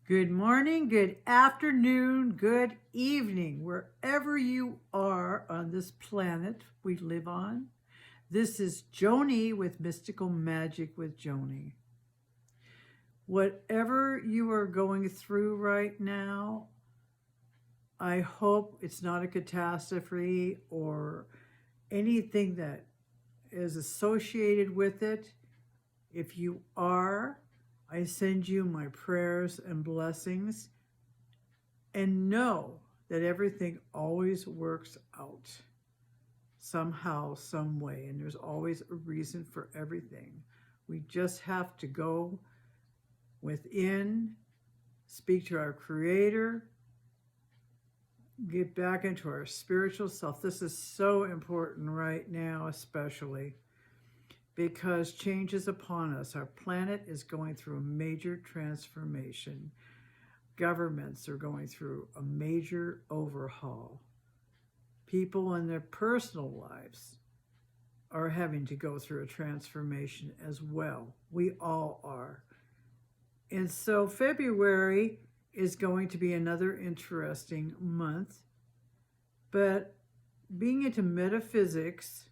Good morning, good afternoon, good evening, wherever you are on this planet we live on. This is Joni with Mystical Magic with Joni. Whatever you are going through right now, I hope it's not a catastrophe or anything that is associated with it. If you are, I send you my prayers and blessings, and know that everything always works out somehow, some way, and there's always a reason for everything. We just have to go within, speak to our Creator, get back into our spiritual self. This is so important right now, especially because change is upon us. Our planet is going through a major transformation. Governments are going through a major overhaul. People in their personal lives are having to go through a transformation as well. We all are. And so February is going to be another interesting month. But being into metaphysics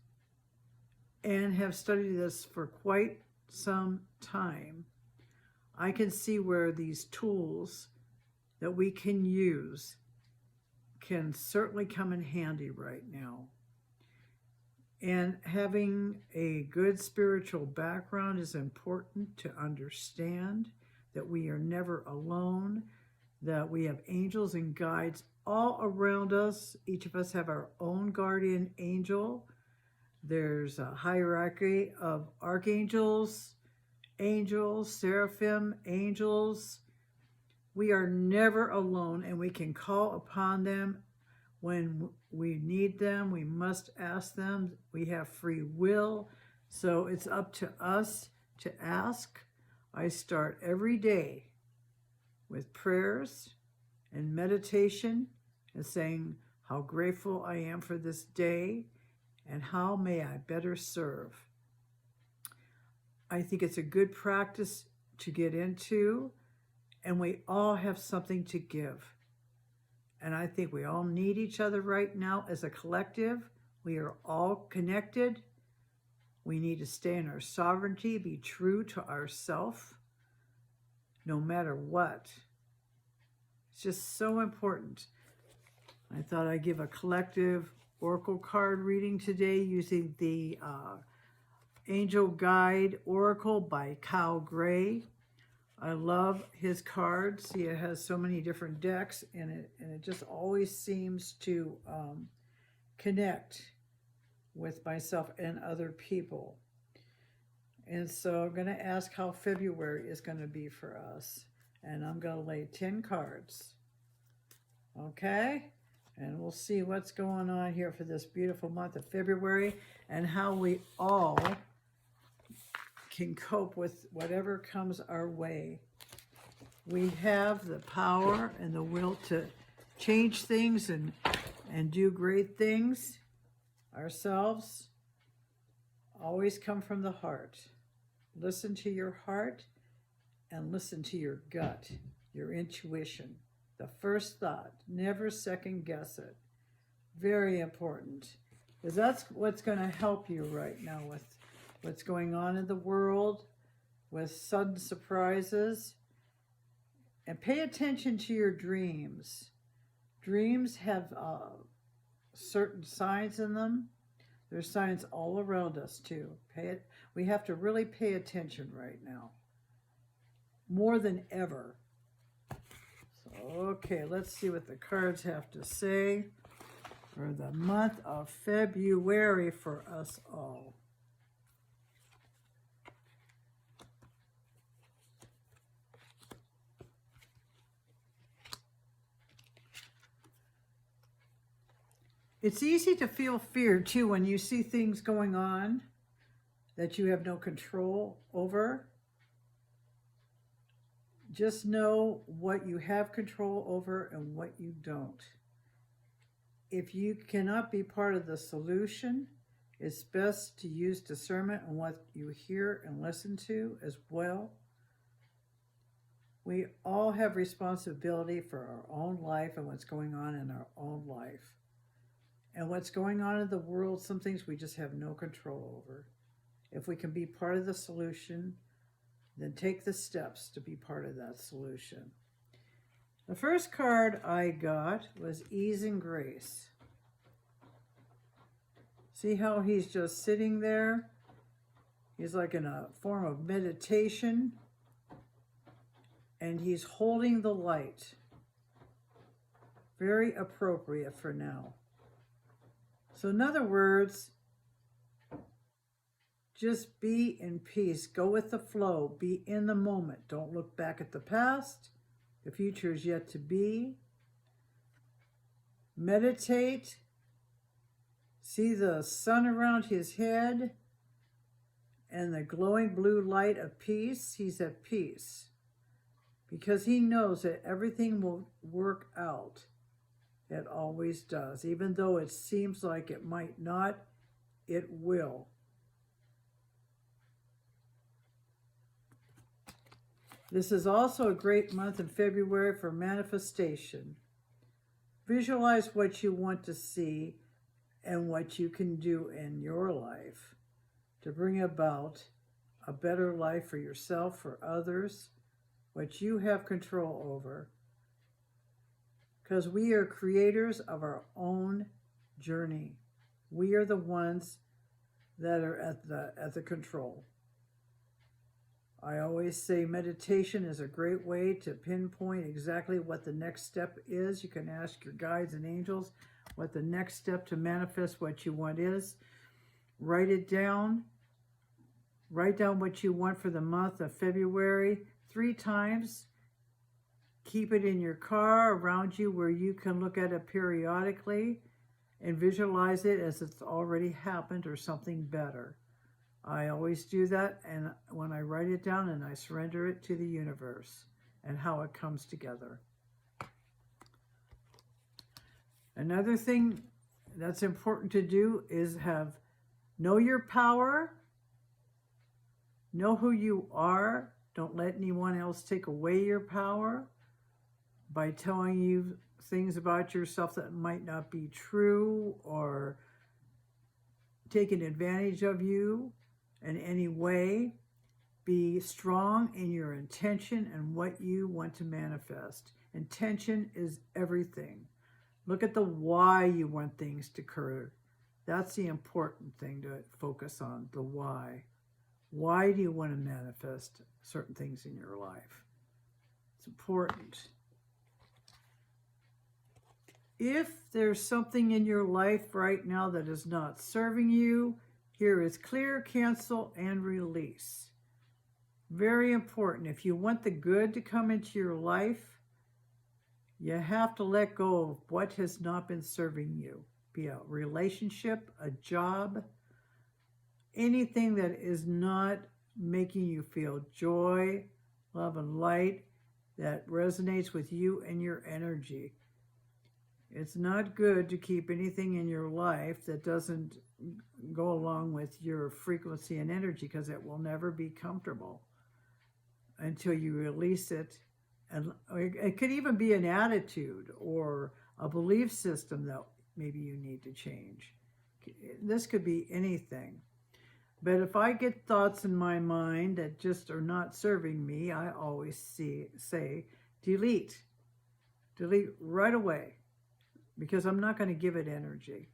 and have studied this for quite some time, I can see where these tools that we can use can certainly come in handy right now. And having a good spiritual background is important to understand that we are never alone, that we have angels and guides all around us. Each of us have our own guardian angel. There's a hierarchy of archangels, angels, seraphim, angels. We are never alone, and we can call upon them when we need them. We must ask them. We have free will, so it's up to us to ask. I start every day with prayers and meditation and saying how grateful I am for this day and how may I better serve. I think it's a good practice to get into, and we all have something to give. And I think we all need each other right now as a collective. We are all connected. We need to stay in our sovereignty, be true to ourselves, no matter what. It's just so important. I thought I'd give a collective oracle card reading today using the Angel Guide Oracle by Kyle Gray. I love his cards. He has so many different decks, and it just always seems to connect with myself and other people. And so I'm going to ask how February is going to be for us. And I'm going to lay 10 cards. Okay? And we'll see what's going on here for this beautiful month of February and how we all can cope with whatever comes our way. We have the power and the will to change things and do great things ourselves. Always come from the heart. Listen to your heart and listen to your gut, your intuition. The first thought, never second guess it. Very important, because that's what's going to help you right now with what's going on in the world, with sudden surprises. And pay attention to your dreams. Dreams have certain signs in them. There's signs all around us too. We have to really pay attention right now, more than ever. Okay, let's see what the cards have to say for the month of February for us all. It's easy to feel fear too when you see things going on that you have no control over. Just know what you have control over and what you don't. If you cannot be part of the solution, it's best to use discernment on what you hear and listen to as well. We all have responsibility for our own life and what's going on in our own life. And what's going on in the world, some things we just have no control over. If we can be part of the solution, then take the steps to be part of that solution. The first card I got was Ease and Grace. See how he's just sitting there? He's like in a form of meditation, and he's holding the light. Very appropriate for now. So in other words, just be in peace. Go with the flow. Be in the moment. Don't look back at the past. The future is yet to be. Meditate. See the sun around his head and the glowing blue light of peace. He's at peace because he knows that everything will work out. It always does. Even though it seems like it might not, it will. This is also a great month in February for manifestation. Visualize what you want to see and what you can do in your life to bring about a better life for yourself, for others, what you have control over. Because we are creators of our own journey. We are the ones that are at the control. I always say meditation is a great way to pinpoint exactly what the next step is. You can ask your guides and angels what the next step to manifest what you want is. Write it down. Write down what you want for the month of February 3 times. Keep it in your car, around you, where you can look at it periodically and visualize it as it's already happened or something better. I always do that, and when I write it down and I surrender it to the universe and how it comes together. Another thing that's important to do is know your power, know who you are. Don't let anyone else take away your power by telling you things about yourself that might not be true or taking advantage of you in any way. Be strong in your intention and what you want to manifest. Intention is everything. Look at the why you want things to occur. That's the important thing to focus on, the why. Why do you want to manifest certain things in your life? It's important. If there's something in your life right now that is not serving you, here is clear, cancel, and release. Very important. If you want the good to come into your life, you have to let go of what has not been serving you. Be a relationship, a job, anything that is not making you feel joy, love, and light that resonates with you and your energy. It's not good to keep anything in your life that doesn't go along with your frequency and energy, because it will never be comfortable until you release it. And it could even be an attitude or a belief system that maybe you need to change. This could be anything. But if I get thoughts in my mind that just are not serving me, I always say, delete. Delete right away, because I'm not going to give it energy.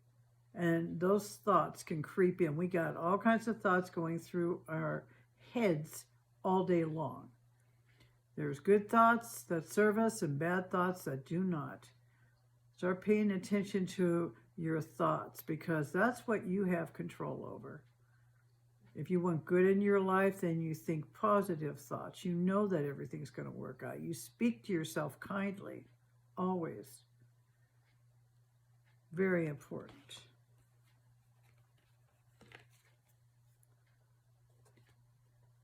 And those thoughts can creep in. We got all kinds of thoughts going through our heads all day long. There's good thoughts that serve us and bad thoughts that do not. Start paying attention to your thoughts, because that's what you have control over. If you want good in your life, then you think positive thoughts. You know that everything's going to work out. You speak to yourself kindly, always. Very important.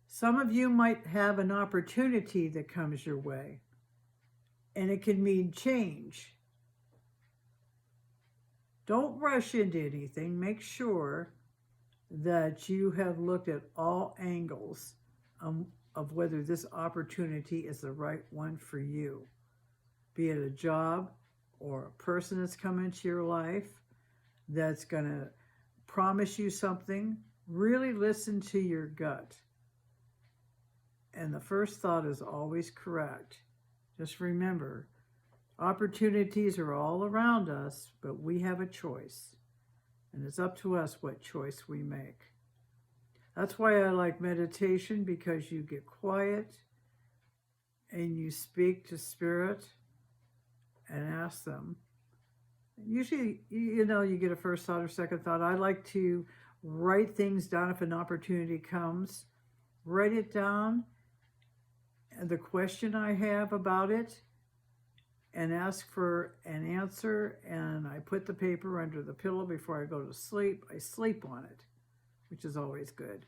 Some of you might have an opportunity that comes your way, and it can mean change. Don't rush into anything. Make sure that you have looked at all angles of whether this opportunity is the right one for you, be it a job or a person that's come into your life that's going to promise you something. Really listen to your gut. And the first thought is always correct. Just remember, opportunities are all around us, but we have a choice. And it's up to us what choice we make. That's why I like meditation, because you get quiet and you speak to spirit and ask them. Usually, you get a first thought or second thought. I like to write things down if an opportunity comes. Write it down, and the question I have about it, and ask for an answer, and I put the paper under the pillow before I go to sleep. I sleep on it, which is always good.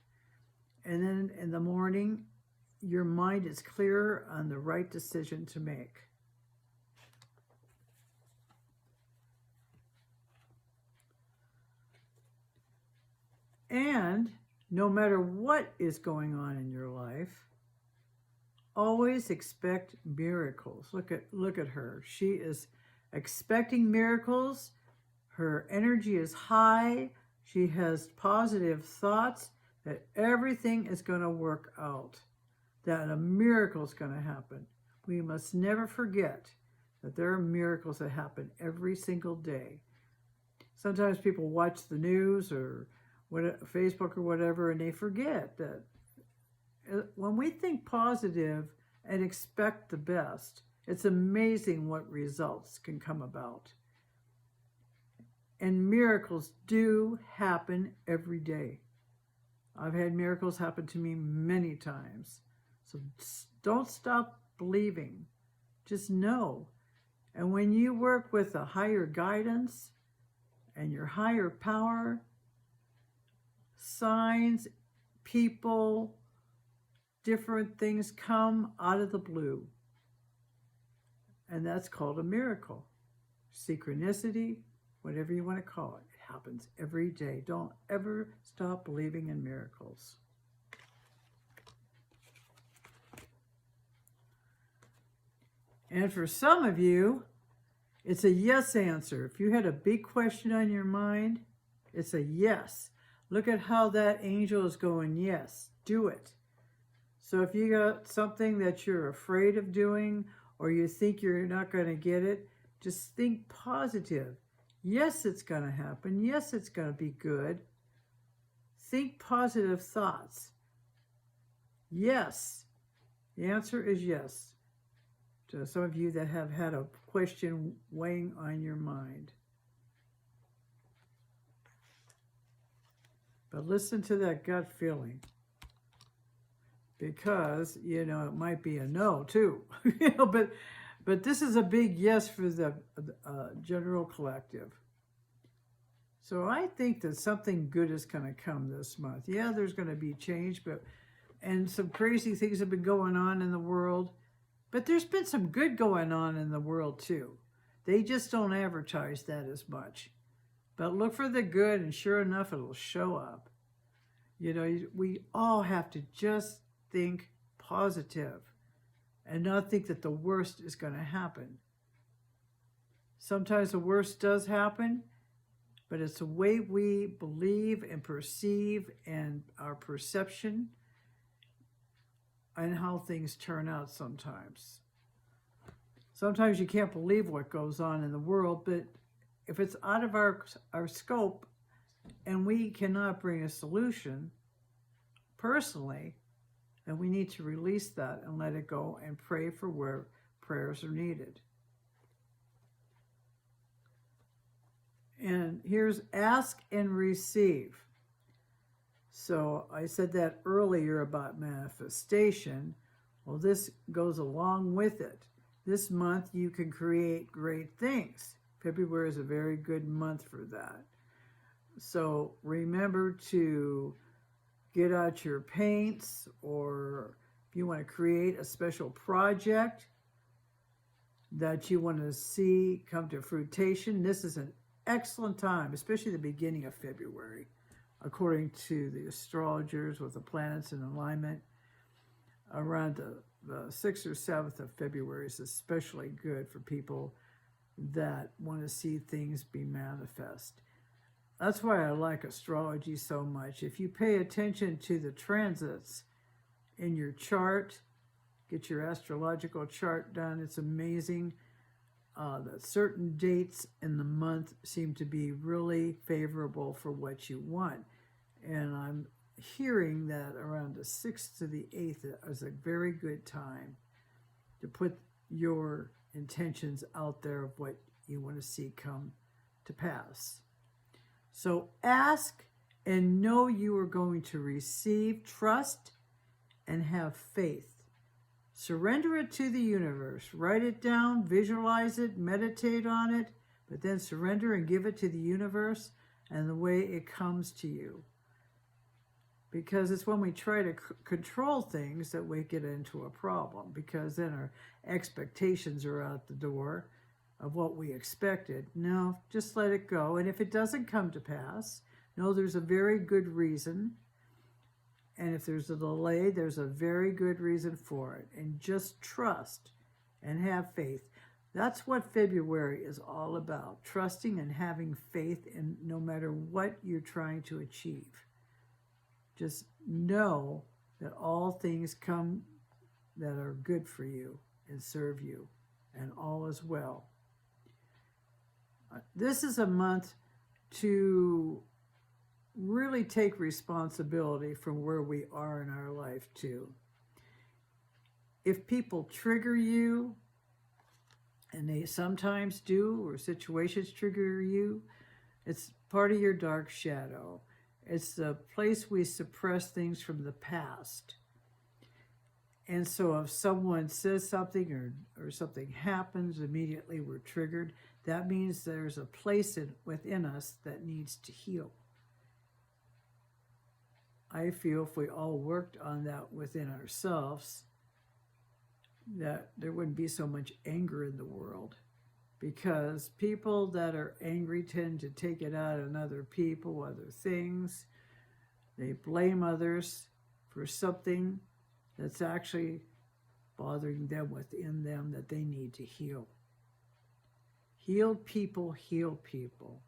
And then in the morning, your mind is clear on the right decision to make. And no matter what is going on in your life, always expect miracles. Look at her. She is expecting miracles. Her energy is high. She has positive thoughts that everything is going to work out, that a miracle is going to happen. We must never forget that there are miracles that happen every single day. Sometimes people watch the news or Facebook or whatever, and they forget that when we think positive and expect the best, it's amazing what results can come about. And miracles do happen every day. I've had miracles happen to me many times. So don't stop believing. Just know. And when you work with a higher guidance and your higher power, signs, people, different things come out of the blue. And that's called a miracle. Synchronicity, whatever you want to call it. It happens every day. Don't ever stop believing in miracles. And for some of you, it's a yes answer. If you had a big question on your mind, it's a yes. Look at how that angel is going, yes, do it. So if you got something that you're afraid of doing, or you think you're not going to get it, just think positive. Yes, it's going to happen. Yes, it's going to be good. Think positive thoughts. Yes. The answer is yes. To some of you that have had a question weighing on your mind. But listen to that gut feeling. Because, it might be a no too. But this is a big yes for the general collective. So I think that something good is going to come this month. Yeah, there's going to be change, and some crazy things have been going on in the world. But there's been some good going on in the world too. They just don't advertise that as much. But look for the good, and sure enough, it'll show up. We all have to just think positive and not think that the worst is going to happen. Sometimes the worst does happen, but it's the way we believe and perceive and our perception and how things turn out sometimes. Sometimes you can't believe what goes on in the world, but if it's out of our scope and we cannot bring a solution personally, then we need to release that and let it go and pray for where prayers are needed. And here's ask and receive. So I said that earlier about manifestation. Well, this goes along with it. This month you can create great things. February is a very good month for that. So remember to get out your paints, or if you want to create a special project that you want to see come to fruition, this is an excellent time, especially the beginning of February, according to the astrologers with the planets in alignment. around the 6th or 7th of February is especially good for people that want to see things be manifest. That's why I like astrology so much. If you pay attention to the transits in your chart, get your astrological chart done, it's amazing that certain dates in the month seem to be really favorable for what you want. And I'm hearing that around the 6th to the 8th is a very good time to put your intentions out there of what you want to see come to pass. So ask and know you are going to receive, trust, and have faith. Surrender it to the universe. Write it down, visualize it, meditate on it, but then surrender and give it to the universe and the way it comes to you. Because it's when we try to control things that we get into a problem, because then our expectations are out the door of what we expected. No, just let it go. And if it doesn't come to pass, know there's a very good reason. And if there's a delay, there's a very good reason for it. And just trust and have faith. That's what February is all about. Trusting and having faith in no matter what you're trying to achieve. Just know that all things come that are good for you and serve you, and all is well. This is a month to really take responsibility from where we are in our life too. If people trigger you, and they sometimes do, or situations trigger you, it's part of your dark shadow. It's the place we suppress things from the past. And so if someone says something or something happens, immediately we're triggered. That means there's a place within us that needs to heal. I feel if we all worked on that within ourselves, that there wouldn't be so much anger in the world. Because people that are angry tend to take it out on other people, other things. They blame others for something that's actually bothering them within them that they need to heal. Healed people heal people.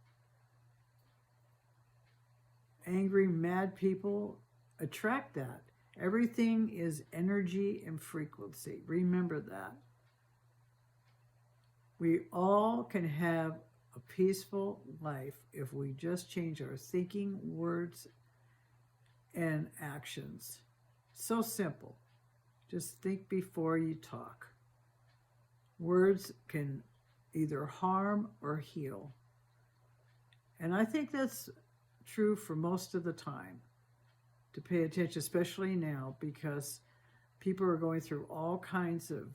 Angry, mad people attract that. Everything is energy and frequency. Remember that. We all can have a peaceful life if we just change our thinking, words, and actions. So simple. Just think before you talk. Words can either harm or heal. And I think that's true for most of the time, to pay attention, especially now, because people are going through all kinds of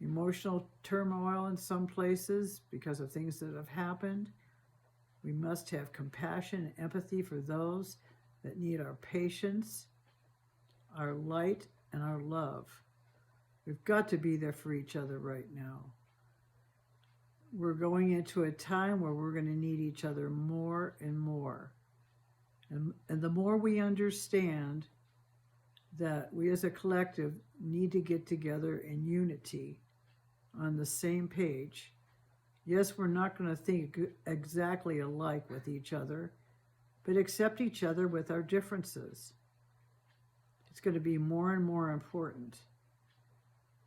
emotional turmoil in some places because of things that have happened. We must have compassion and empathy for those that need our patience, our light, and our love. We've got to be there for each other right now. We're going into a time where we're going to need each other more and more. And the more we understand that we as a collective need to get together in unity on the same page. Yes, we're not going to think exactly alike with each other, but accept each other with our differences. It's going to be more and more important.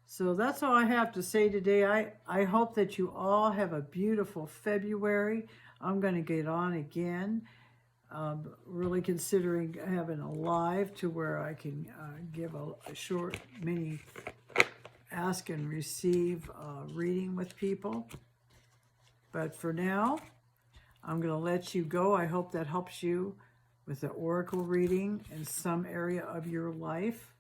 So that's all I have to say today. I hope that you all have a beautiful February. I'm going to get on again. Really considering having a live to where I can give a short mini ask and receive reading with people. But for now, I'm going to let you go. I hope that helps you with the oracle reading in some area of your life.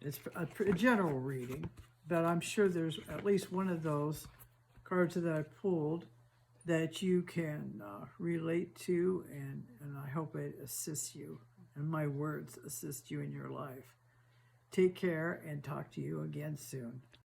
It's a general reading, but I'm sure there's at least one of those cards that I pulled that you can relate to, and I hope it assists you, and my words assist you in your life. Take care, and talk to you again soon.